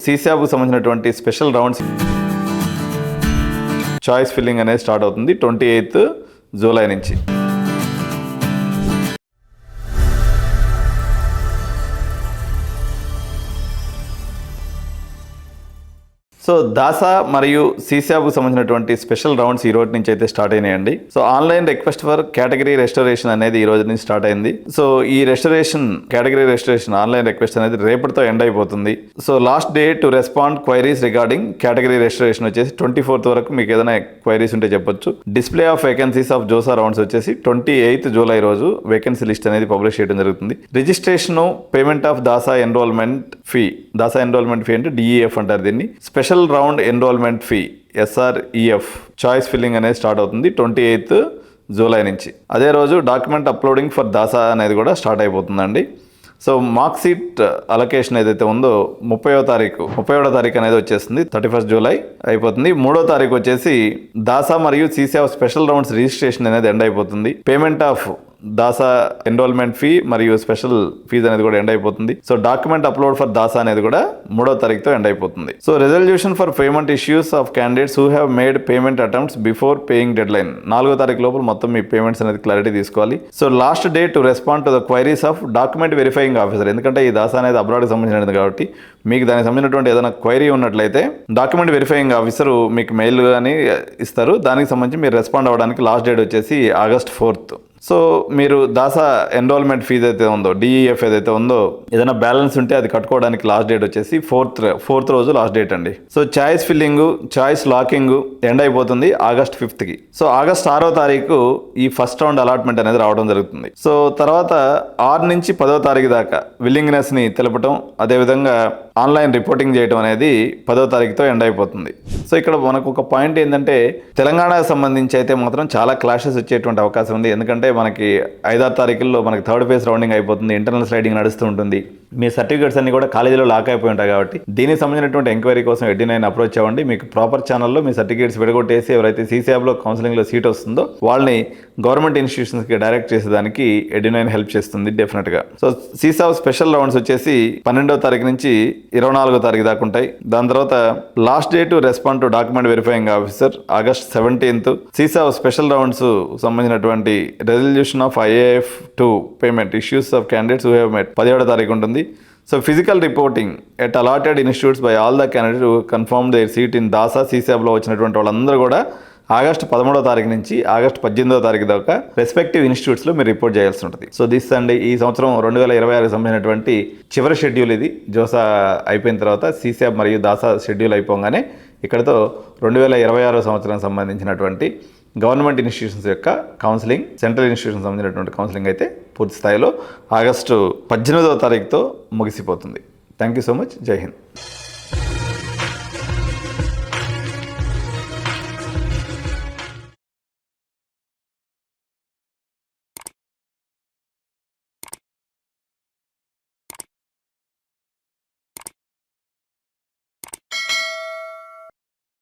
సీసాబ్కు సంబంధించినటువంటి special rounds choice filling అనేది start అవుతుంది 28th జూలై నుంచి. సో దాసా మరియు సీసాబ్కు సంబంధించినటువంటి స్పెషల్ రౌండ్స్ ఈ రోజు నుంచి అయితే స్టార్ట్ అయినాయండి. So online request for category restoration అనేది ఈ రోజు నుంచి స్టార్ట్ అయింది. సో ఈ కేటగిరీ రెస్టరేషన్ ఆన్లైన్ రిక్వెస్ట్ అనేది రేపటితో ఎండ్ అయిపోతుంది. So last day to respond queries regarding category restoration వచ్చేసి 24th వరకు మీకు ఏదైనా క్వైరీస్ ఉంటే చెప్పొచ్చు. Display of vacancies of JoSAA rounds వచ్చేసి 28th జూలై రోజు వేకెన్సీ లిస్ట్ అనేది పబ్లిష్ చేయడం జరుగుతుంది. Registration payment of DASA enrolment fee అంటే DEF అంటారు దీన్ని. Special round enrolment fee SREF choice filling అనేది స్టార్ట్ అవుతుంది 28th జూలై నుంచి. అదే రోజు డాక్యుమెంట్ అప్లోడింగ్ ఫర్ దాసా అనేది కూడా స్టార్ట్ అయిపోతుందండి. సో మార్క్ షీట్ అలొకేషన్ ఏదైతే ఉందో 31వ తారీఖు అనేది వచ్చేస్తుంది. 31st జూలై అయిపోతుంది. 3వ తారీఖు వచ్చేసి దాసా మరియు సీసాబ్ స్పెషల్ రౌండ్స్ రిజిస్ట్రేషన్ అనేది ఎండ్ అయిపోతుంది. Payment of DASA enrolment fee మరియు స్పెషల్ ఫీజ్ అనేది కూడా ఎండ్ అయిపోతుంది. So document upload for DASA అనేది కూడా 3వ తారీఖుతో ఎండ్ అయిపోతుంది. So resolution for payment issues of candidates who have made payment attempts before paying deadline 4వ తారీఖు లోపల మొత్తం మీ పేమెంట్స్ అనేది క్లారిటీ తీసుకోవాలి. So last day to respond to the queries of document verifying officer, ఎందుకంటే ఈ దాసా అనేది అబ్రాడ్కి సంబంధించినది కాబట్టి మీకు దానికి సంబంధించినటువంటి ఏదైనా క్వైరీ ఉన్నట్లయితే డాక్యుమెంట్ వెరిఫైయింగ్ ఆఫీసర్ మీకు మెయిల్ కానీ ఇస్తారు. దానికి సంబంధించి మీరు రెస్పాండ్ అవ్వడానికి లాస్ట్ డేట్ వచ్చేసి August 4th. సో మీరు దాసా ఎన్రోల్మెంట్ ఫీజు అయితే ఉందో DEF ఏదైతే ఉందో ఏదైనా బ్యాలెన్స్ ఉంటే అది కట్టుకోవడానికి లాస్ట్ డేట్ వచ్చేసి 4th రోజు లాస్ట్ డేట్ అండి. So choice filling choice locking end అయిపోతుంది August 5th. సో August 6వ తారీఖు ఈ ఫస్ట్ రౌండ్ అలాట్మెంట్ అనేది రావడం జరుగుతుంది. సో తర్వాత 6 నుంచి 10వ తారీఖు దాకా విల్లింగ్నెస్ని తెలపడం, అదేవిధంగా ఆన్లైన్ రిపోర్టింగ్ చేయడం అనేది 10వ తారీఖుతో ఎండ్ అయిపోతుంది. సో ఇక్కడ మనకు ఒక పాయింట్ ఏంటంటే తెలంగాణకు సంబంధించి అయితే మాత్రం చాలా క్లాషెస్ వచ్చేటువంటి అవకాశం ఉంది. ఎందుకంటే మనకి 5-6 తారీఖుల్లో మనకి థర్డ్ ఫేజ్ రౌండింగ్ అయిపోతుంది, ఇంటర్నల్ స్లైడింగ్ నడుస్తూ ఉంటుంది. మీ సర్టిఫికేట్స్ అన్ని కూడా కాలేజీలో లాక్ అయిపోయి ఉంటాయి కాబట్టి దీనికి సంబంధించినటువంటి ఎంక్వైరీ కోసం ED9 అప్రోచ్ అవ్వండి. మీకు ప్రాపర్ ఛానల్లో మీ సర్టిఫికేట్స్ విడగొట్టేసి ఎవరైతే సీసాబ్లో కౌన్సిలింగ్లో సీట్ వస్తుందో వాళ్ళని గవర్నమెంట్ ఇన్స్టిట్యూషన్స్కి డైరెక్ట్ చేసేదానికి ED9 హెల్ప్ చేస్తుంది డెఫినెట్గా. సో సీసాబ్ స్పెషల్ రౌండ్స్ వచ్చేసి 12వ తారీఖు నుంచి 24వ తారీఖు దాకా ఉంటాయి. దాని తర్వాత last day to respond to document verifying officer August 17th. CSAB special rounds సంబంధించినటువంటి resolution of IAF2 payment issues of candidates who have made 17వ తారీఖు ఉంటుంది. So physical reporting at allotted institutes by all the candidate who confirm their seat in DASA సీసాబ్లో వచ్చినటువంటి వాళ్ళందరూ కూడా August 13వ తారీఖు నుంచి August 18వ తారీఖు దాకా రెస్పెక్టివ్ ఇన్స్టిట్యూట్స్లో మీరు రిపోర్ట్ చేయాల్సి ఉంటుంది. సో దిస్ అండి ఈ సంవత్సరం 2026 సంబంధించినటువంటి చివరి షెడ్యూల్ ఇది. జోసా అయిపోయిన తర్వాత సీసాబ్ మరియు దాసా షెడ్యూల్ అయిపోగానే ఇక్కడతో 2026 సంవత్సరానికి సంబంధించినటువంటి గవర్నమెంట్ ఇన్స్టిట్యూషన్స్ యొక్క కౌన్సిలింగ్, సెంట్రల్ ఇన్స్టిట్యూషన్ సంబంధించినటువంటి కౌన్సిలింగ్ అయితే పూర్తి స్థాయిలో August 18వ తారీఖుతో ముగిసిపోతుంది. Thank you so much. జై హింద్.